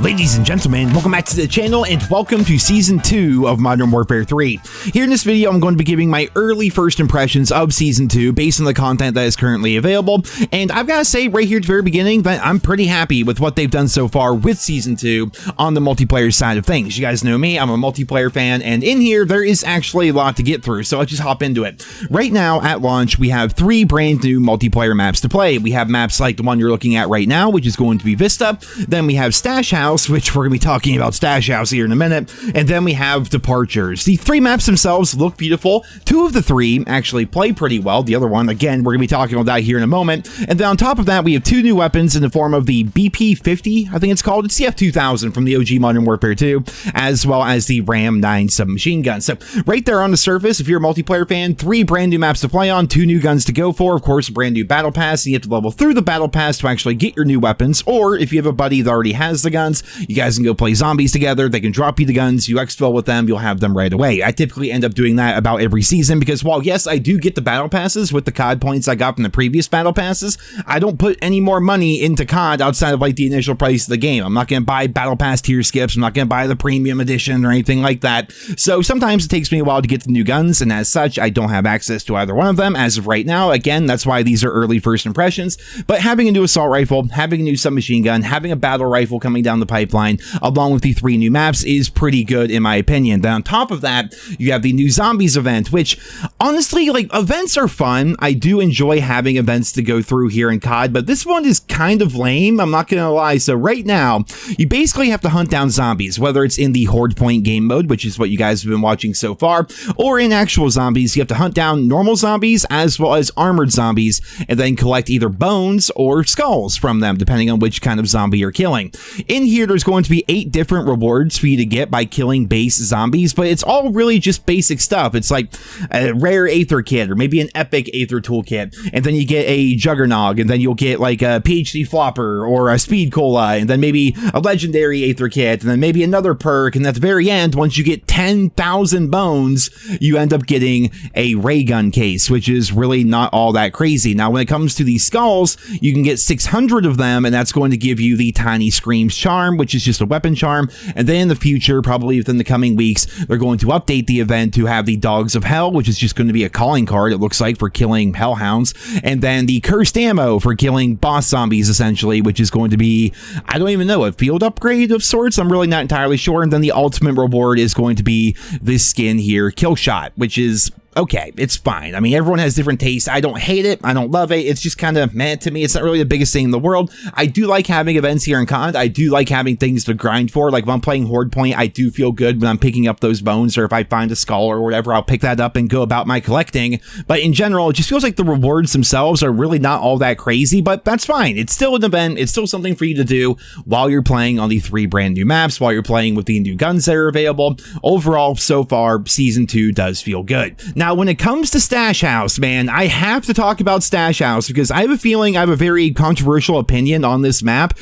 Ladies and gentlemen, welcome back to the channel and welcome to Season 2 of Modern Warfare 3. Here in this video, I'm going to be giving my early first impressions of Season 2 based on the content that is currently available, and I've got to say right here at the very beginning that I'm pretty happy with what they've done so far with Season 2 on the multiplayer side of things. You guys know me, I'm a multiplayer fan, and in here there is actually a lot to get through, so let's just hop into it. Right now, at launch, we have 3 brand new multiplayer maps to play. We have maps like the one you're looking at right now, which is going to be Vista, then we have Stash House, which we're going to be talking about Stash House here in a minute, and then we have Departures. The 3 maps themselves look beautiful. 2 of the 3 actually play pretty well. The other one, again, we're going to be talking about that here in a moment. And then on top of that, we have 2 new weapons in the form of the BP-50, I think it's called. It's the F2000 from the OG Modern Warfare 2, as well as the Ram 9 submachine gun. So right there on the surface, if you're a multiplayer fan, 3 brand new maps to play on, 2 new guns to go for, of course, a brand new battle pass, and you have to level through the battle pass to actually get your new weapons, or if you have a buddy that already has the guns, you guys can go play zombies together. They can drop you the guns, you exfil with them, you'll have them right away. I typically end up doing that about every season because while yes, I do get the battle passes with the COD points I got from the previous battle passes, I don't put any more money into COD outside of like the initial price of the game. I'm not going to buy battle pass tier skips, I'm not going to buy the premium edition or anything like that. So sometimes it takes me a while to get the new guns, and as such, I don't have access to either one of them as of right now. Again, that's why these are early first impressions, but having a new assault rifle, having a new submachine gun, having a battle rifle coming down the pipeline, along with the 3 new maps is pretty good in my opinion. Then on top of that, you have the new zombies event, which honestly, like, events are fun. I do enjoy having events to go through here in COD, but this one is kind of lame, I'm not gonna lie. So right now, you basically have to hunt down zombies, whether it's in the horde point game mode, which is what you guys have been watching so far, or in actual zombies. You have to hunt down normal zombies as well as armored zombies, and then collect either bones or skulls from them, depending on which kind of zombie you're killing. In here, there's going to be 8 different rewards for you to get by killing base zombies, but it's all really just basic stuff. It's like a rare Aether kit or maybe an epic Aether toolkit, and then you get a Juggernog, and then you'll get like a PhD flopper or a Speed Cola, and then maybe a legendary Aether kit, and then maybe another perk, and at the very end, once you get 10,000 bones, you end up getting a ray gun case, which is really not all that crazy. Now, when it comes to these skulls, you can get 600 of them, and that's going to give you the Tiny Screams charm, which is just a weapon charm. And then in the future, probably within the coming weeks, they're going to update the event to have the Dogs of Hell, which is just going to be a calling card, it looks like, for killing hellhounds, and then the Cursed Ammo for killing boss zombies, essentially, which is going to be, I don't even know, a field upgrade of sorts, I'm really not entirely sure. And then the ultimate reward is going to be this skin here, Killshot, which is okay, it's fine. I mean, everyone has different tastes. I don't hate it, I don't love it, it's just kind of meh to me. It's not really the biggest thing in the world. I do like having events here in COD. I do like having things to grind for. Like when I'm playing Horde Point, I do feel good when I'm picking up those bones, or if I find a skull or whatever, I'll pick that up and go about my collecting. But in general, it just feels like the rewards themselves are really not all that crazy, but that's fine. It's still an event, it's still something for you to do while you're playing on the 3 brand new maps, while you're playing with the new guns that are available. Overall, so far, Season 2 does feel good. Now, when it comes to Stash House, man, I have to talk about Stash House because I have a feeling I have a very controversial opinion on this map.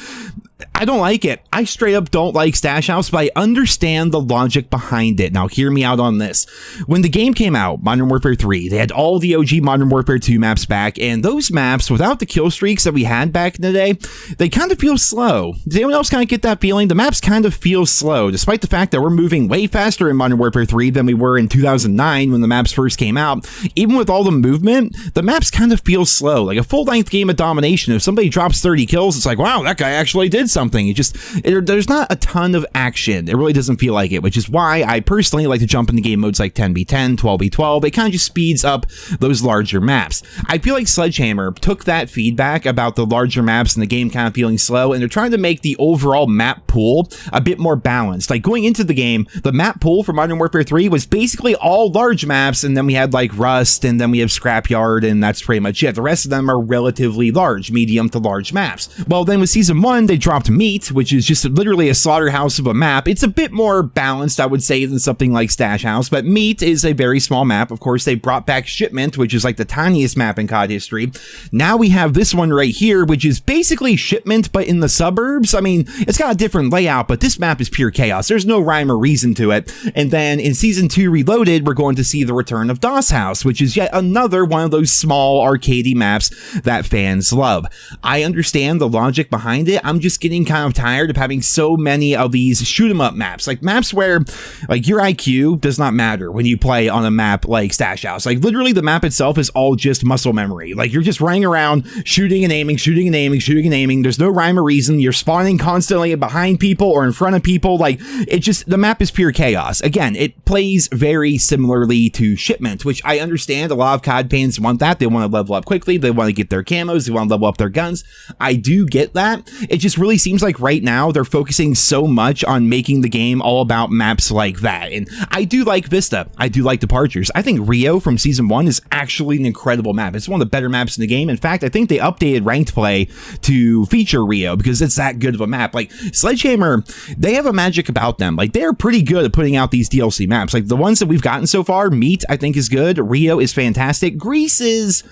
I don't like it. I straight up don't like Stash House, but I understand the logic behind it. Now, hear me out on this. When the game came out, Modern Warfare 3, they had all the OG Modern Warfare 2 maps back, and those maps, without the kill streaks that we had back in the day, they kind of feel slow. Does anyone else kind of get that feeling? The maps kind of feel slow, despite the fact that we're moving way faster in Modern Warfare 3 than we were in 2009 when the maps first came out. Even with all the movement, the maps kind of feel slow. Like a full-length game of domination, if somebody drops 30 kills, it's like, wow, that guy actually did something. There's not a ton of action. It really doesn't feel like it, which is why I personally like to jump into game modes like 10v10, 12v12. It kind of just speeds up those larger maps. I feel like Sledgehammer took that feedback about the larger maps and the game kind of feeling slow, and they're trying to make the overall map pool a bit more balanced. Like going into the game, the map pool for Modern Warfare 3 was basically all large maps, and then we had like Rust, and then we have Scrapyard, and that's pretty much it. The rest of them are relatively large, medium to large maps. Well, then with Season 1, they dropped Meat, which is just literally a slaughterhouse of a map. It's a bit more balanced, I would say, than something like Stash House, but Meat is a very small map. Of course, they brought back Shipment, which is like the tiniest map in COD history. Now we have this one right here, which is basically Shipment, but in the suburbs. I mean, it's got a different layout, but this map is pure chaos. There's no rhyme or reason to it. And then in Season 2 Reloaded, we're going to see the return of DOS House, which is yet another one of those small arcadey maps that fans love. I understand the logic behind it. I'm just getting kind of tired of having so many of these shoot 'em up maps, like maps where like your IQ does not matter when you play on a map like Stash House. Like literally the map itself is all just muscle memory. Like you're just running around shooting and aiming, shooting and aiming, shooting and aiming. There's no rhyme or reason. You're spawning constantly behind people or in front of people. Like it just, the map is pure chaos. Again, it plays very similarly to Shipment, which I understand a lot of COD fans want that. They want to level up quickly. They want to get their camos. They want to level up their guns. I do get that. It just really seems like right now they're focusing so much on making the game all about maps like that. And I do like Vista. I do like Departures. I think Rio from Season 1 is actually an incredible map. It's one of the better maps in the game. In fact, I think they updated Ranked Play to feature Rio because it's that good of a map. Like Sledgehammer, they have a magic about them. Like they're pretty good at putting out these DLC maps. Like the ones that we've gotten so far, Meat I think is good. Rio is fantastic. Greece is,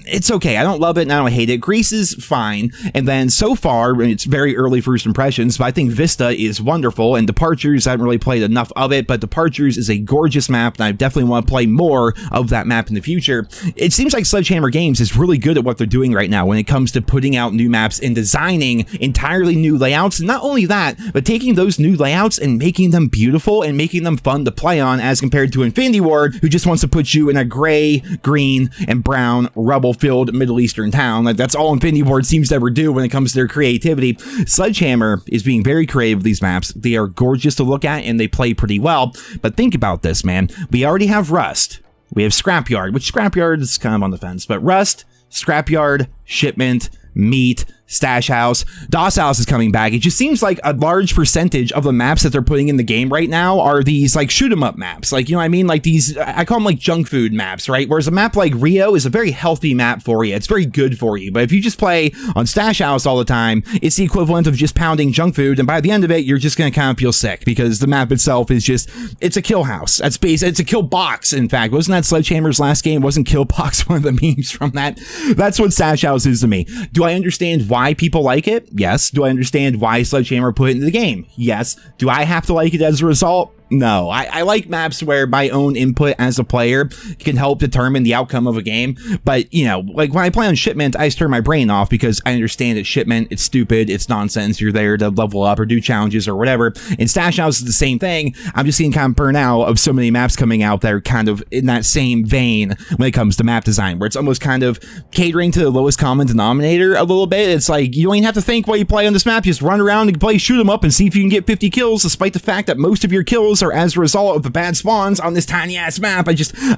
it's okay. I don't love it and I don't hate it. Greece is fine. And then so far, it's very early first impressions, but I think Vista is wonderful, and Departures, I haven't really played enough of it, but Departures is a gorgeous map, and I definitely want to play more of that map in the future. It seems like Sledgehammer Games is really good at what they're doing right now when it comes to putting out new maps and designing entirely new layouts. And not only that, but taking those new layouts and making them beautiful and making them fun to play on, as compared to Infinity Ward, who just wants to put you in a gray, green, and brown rubble-filled Middle Eastern town. Like that's all Infinity Ward seems to ever do when it comes to their creativity. Sledgehammer is being very creative with these maps. They are gorgeous to look at and they play pretty well. But think about this, man. We already have Rust. We have Scrapyard, which Scrapyard is kind of on the fence, but Rust, Scrapyard, Shipment, Meat, Stash House, DOS House is coming back. It just seems like a large percentage of the maps that they're putting in the game right now are these like shoot 'em up maps. Like, you know what I mean? Like these, I call them like junk food maps, right? Whereas a map like Rio is a very healthy map for you. It's very good for you. But if you just play on Stash House all the time, it's the equivalent of just pounding junk food. And by the end of it, you're just going to kind of feel sick because the map itself is just, it's a kill house. That's base. It's a kill box. In fact, wasn't that Sledgehammer's last game? Wasn't kill box one of the memes from that? That's what Stash House is to me. Do I understand why people like it? Yes. Do I understand why Sledgehammer put it into the game? Yes. Do I have to like it as a result? No, I like maps where my own input as a player can help determine the outcome of a game. But, you know, like when I play on Shipment, I just turn my brain off because I understand it's Shipment, it's stupid, it's nonsense, you're there to level up or do challenges or whatever. And Stash House is the same thing. I'm just getting kind of burnt out of so many maps coming out that are kind of in that same vein when it comes to map design, where it's almost kind of catering to the lowest common denominator a little bit. It's like, you don't even have to think while you play on this map, you just run around and play shoot 'em up and see if you can get 50 kills, despite the fact that most of your kills are as a result of the bad spawns on this tiny ass map.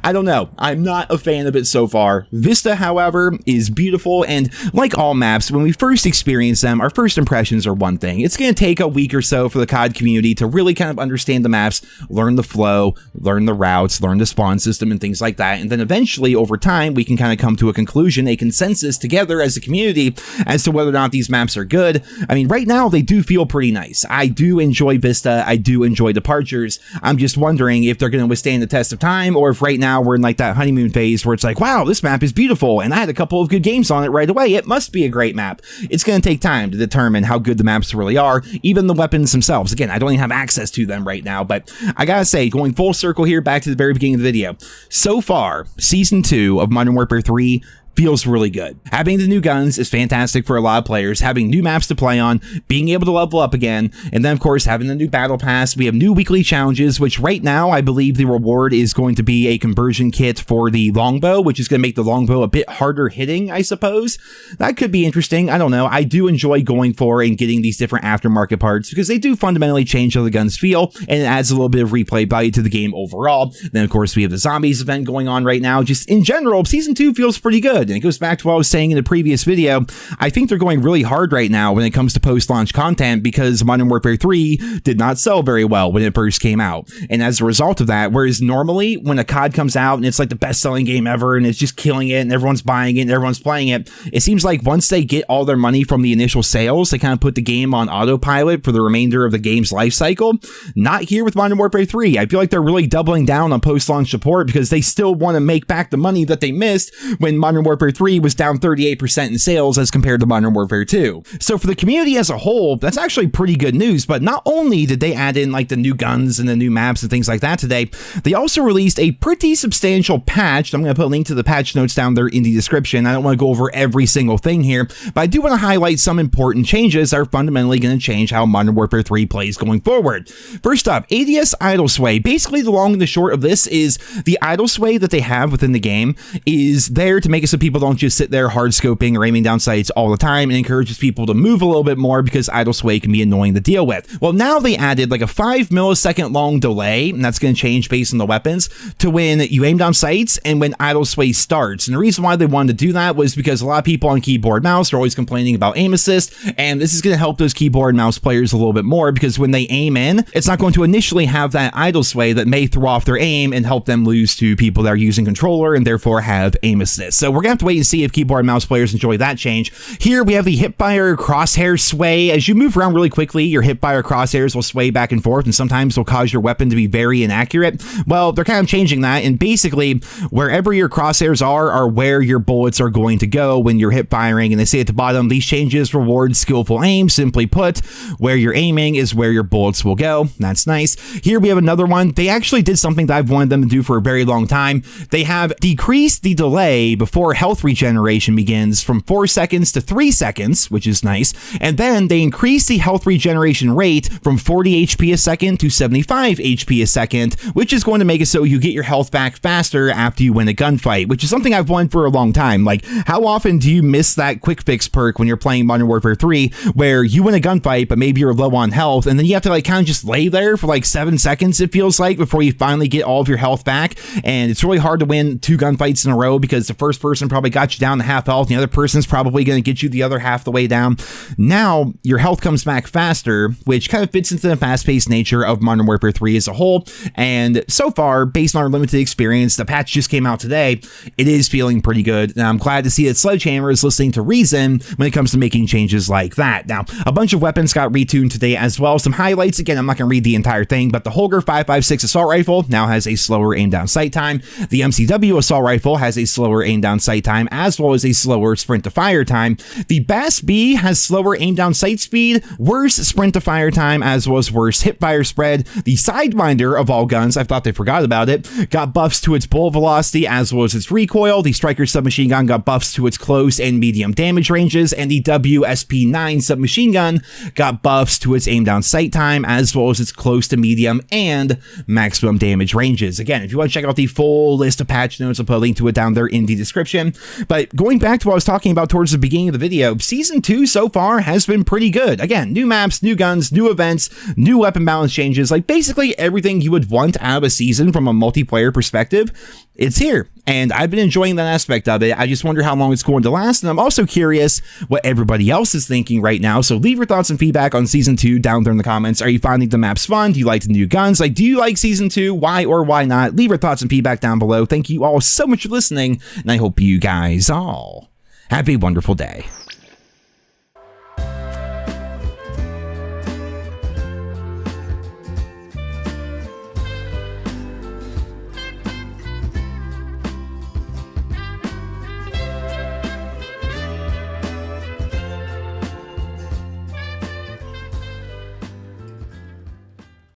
I don't know. I'm not a fan of it so far. Vista, however, is beautiful, and like all maps, when we first experience them, our first impressions are one thing. It's going to take a week or so for the COD community to really kind of understand the maps, learn the flow, learn the routes, learn the spawn system and things like that. And then eventually, over time, we can kind of come to a conclusion, a consensus together as a community as to whether or not these maps are good. I mean, right now, they do feel pretty nice. I do enjoy Vista. I do enjoy Departures. I'm just wondering if they're going to withstand the test of time, or if right now we're in like that honeymoon phase where it's like, wow, this map is beautiful and I had a couple of good games on it right away. It must be a great map. It's going to take time to determine how good the maps really are, even the weapons themselves. Again, I don't even have access to them right now, but I gotta say, going full circle here back to the very beginning of the video, so far, Season 2 of Modern Warfare 3 feels really good. Having the new guns is fantastic for a lot of players, having new maps to play on, being able to level up again, and then of course having the new battle pass. We have new weekly challenges, which right now I believe the reward is going to be a conversion kit for the longbow, which is going to make the longbow a bit harder hitting, I suppose. That could be interesting. I don't know. I do enjoy going for and getting these different aftermarket parts because they do fundamentally change how the guns feel, and it adds a little bit of replay value to the game overall. Then of course we have the zombies event going on right now. Just in general, Season 2 feels pretty good. And it goes back to what I was saying in the previous video. I think they're going really hard right now when it comes to post-launch content because Modern Warfare 3 did not sell very well when it first came out. And as a result of that, whereas normally when a COD comes out and it's like the best-selling game ever and it's just killing it and everyone's buying it and everyone's playing it, it seems like once they get all their money from the initial sales, they kind of put the game on autopilot for the remainder of the game's life cycle. Not here with Modern Warfare 3. I feel like they're really doubling down on post-launch support because they still want to make back the money that they missed when Modern Warfare Warfare 3 was down 38% in sales as compared to Modern Warfare 2. So for the community as a whole, that's actually pretty good news. But not only did they add in like the new guns and the new maps and things like that today, they also released a pretty substantial patch. I'm going to put a link to the patch notes down there in the description. I don't want to go over every single thing here, but I do want to highlight some important changes that are fundamentally going to change how Modern Warfare 3 plays going forward. First up, ADS idle sway. Basically, the long and the short of this is the idle sway that they have within the game is there to make it so people don't just sit there hard scoping or aiming down sights all the time, and encourages people to move a little bit more because idle sway can be annoying to deal with. Well, now they added like a 5 millisecond long delay, and that's going to change based on the weapons, to when you aim down sights and when idle sway starts. And the reason why they wanted to do that was because a lot of people on keyboard and mouse are always complaining about aim assist, and this is going to help those keyboard and mouse players a little bit more, because when they aim in, it's not going to initially have that idle sway that may throw off their aim and help them lose to people that are using controller and therefore have aim assist. So we're going to have to wait and see if keyboard and mouse players enjoy that change. Here we have the hipfire crosshair sway. As you move around really quickly, your hipfire crosshairs will sway back and forth, and sometimes will cause your weapon to be very inaccurate. Well, they're kind of changing that, and basically wherever your crosshairs are where your bullets are going to go when you're hip firing. And they say at the bottom, these changes reward skillful aim. Simply put, where you're aiming is where your bullets will go. That's nice. Here we have another one. They actually did something that I've wanted them to do for a very long time. They have decreased the delay before health regeneration begins from 4 seconds to 3 seconds, which is nice. And then they increased the health regeneration rate from 40 HP a second to 75 HP a second, which is going to make it so you get your health back faster after you win a gunfight, which is something I've wanted for a long time. Like, how often do you miss that quick fix perk when you're playing Modern Warfare 3, where you win a gunfight, but maybe you're low on health, and then you have to like kind of just lay there for like 7 seconds, it feels like, before you finally get all of your health back. And it's really hard to win 2 gunfights in a row because the first person probably got you down to half health, and the other person's probably going to get you the other half the way down. Now your health comes back faster, which kind of fits into the fast-paced nature of Modern Warfare 3 as a whole. And so far, based on our limited experience, the patch just came out today, it is feeling pretty good. And I'm glad to see that Sledgehammer is listening to reason when it comes to making changes like that. Now, a bunch of weapons got retuned today as well. Some highlights, again, I'm not going to read the entire thing, but the Holger 5.56 assault rifle now has a slower aim down sight time. The MCW assault rifle has a slower aim down sight time, as well as a slower sprint to fire time. The Bass B has slower aim down sight speed, worse sprint to fire time, as well as worse hip fire spread. The Sidewinder of all guns, I thought they forgot about it, got buffs to its bullet velocity as well as its recoil. The Striker submachine gun got buffs to its close and medium damage ranges, and the WSP9 submachine gun got buffs to its aim down sight time as well as its close to medium and maximum damage ranges. Again, if you want to check out the full list of patch notes, I'll put a link to it down there in the description. But going back to what I was talking about towards the beginning of the video, Season 2 so far has been pretty good. Again, new maps, new guns, new events, new weapon balance changes, like basically everything you would want out of a season from a multiplayer perspective, it's here. And I've been enjoying that aspect of it. I just wonder how long it's going to last. And I'm also curious what everybody else is thinking right now. So leave your thoughts and feedback on Season 2 down there in the comments. Are you finding the maps fun? Do you like the new guns? Like, do you like Season 2? Why or why not? Leave your thoughts and feedback down below. Thank you all so much for listening, and I hope you guys all have a wonderful day.